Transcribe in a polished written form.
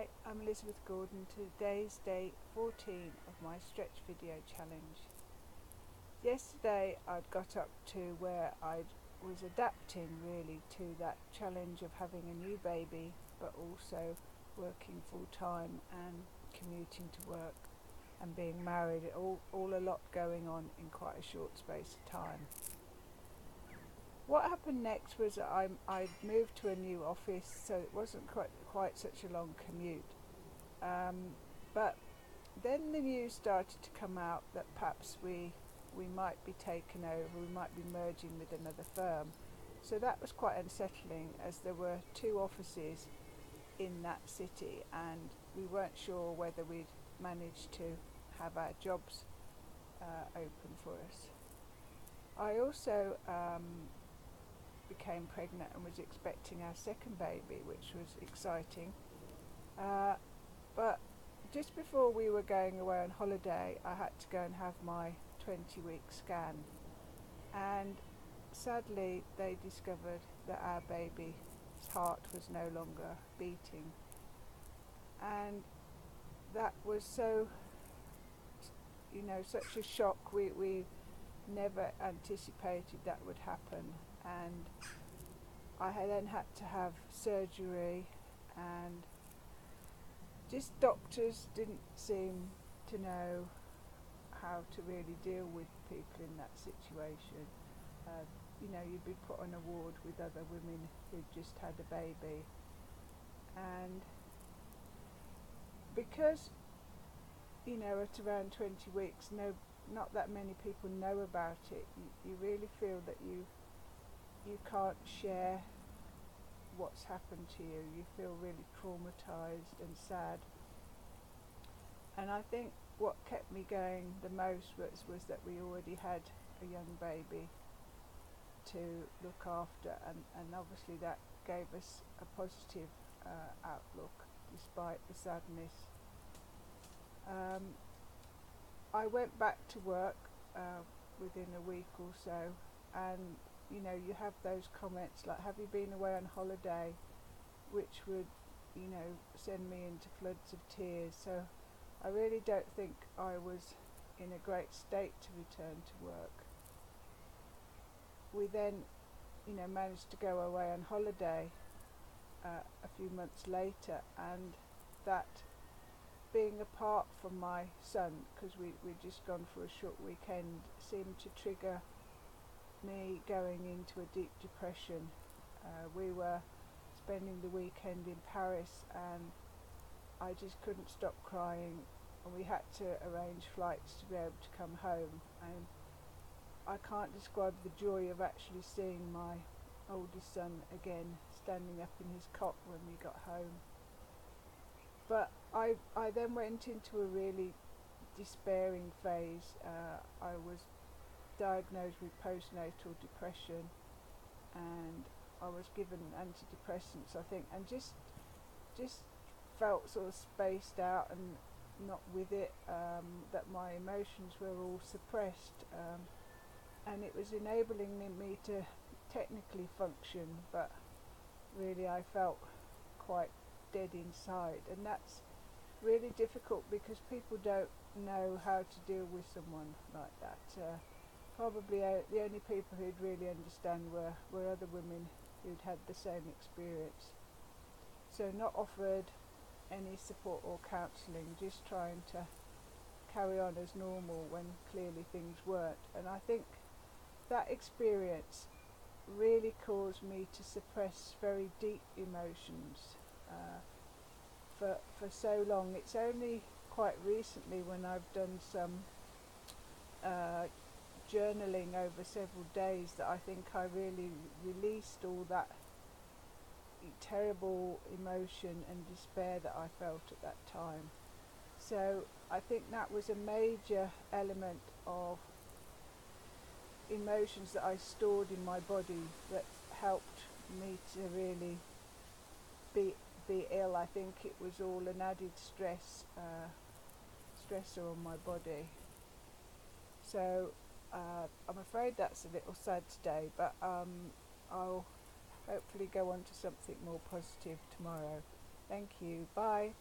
Hi, I'm Elizabeth Gordon. Today's day 14 of my stretch video challenge. Yesterday I'd got up to where I was adapting really to that challenge of having a new baby but also working full time and commuting to work and being married, all a lot going on in quite a short space of time. What happened next was I moved to a new office, so it wasn't quite such a long commute. But then the news started to come out that perhaps we might be taken over, we might be merging with another firm. So that was quite unsettling, as there were two offices in that city and we weren't sure whether we'd manage to have our jobs open for us. I also became pregnant and was expecting our second baby, which was exciting. But just before we were going away on holiday, I had to go and have my 20-week scan, and sadly they discovered that our baby's heart was no longer beating, and that was such a shock. We never anticipated that would happen, and I then had to have surgery, and just doctors didn't seem to know how to really deal with people in that situation. You'd be put on a ward with other women who'd just had a baby, and because at around 20 weeks, not that many people know about it, you really feel that you can't share what's happened to you. You feel really traumatized and sad. And I think what kept me going the most was that we already had a young baby to look after, and obviously that gave us a positive outlook despite the sadness. I went back to work within a week or so, and you have those comments like, have you been away on holiday, which would send me into floods of tears. So I really don't think I was in a great state to return to work. We then managed to go away on holiday a few months later, and that, being apart from my son, because we'd just gone for a short weekend, seemed to trigger me going into a deep depression. We were spending the weekend in Paris, and I just couldn't stop crying, and we had to arrange flights to be able to come home, and I can't describe the joy of actually seeing my oldest son again, standing up in his cot when we got home. But I then went into a really despairing phase. I was diagnosed with postnatal depression, and I was given antidepressants, I think, and just felt sort of spaced out and not with it, that my emotions were all suppressed, and it was enabling me to technically function, but really I felt quite dead inside, and that's really difficult because people don't know how to deal with someone like that. Probably the only people who'd really understand were other women who'd had the same experience. So not offered any support or counselling, just trying to carry on as normal when clearly things weren't. And I think that experience really caused me to suppress very deep emotions for so long. It's only quite recently, when I've done some journaling over several days, that I think I really released all that terrible emotion and despair that I felt at that time. So I think that was a major element of emotions that I stored in my body that helped me to really be ill. I think it was all an added stressor on my body. So I'm afraid that's a little sad today, but I'll hopefully go on to something more positive tomorrow. Thank you. Bye.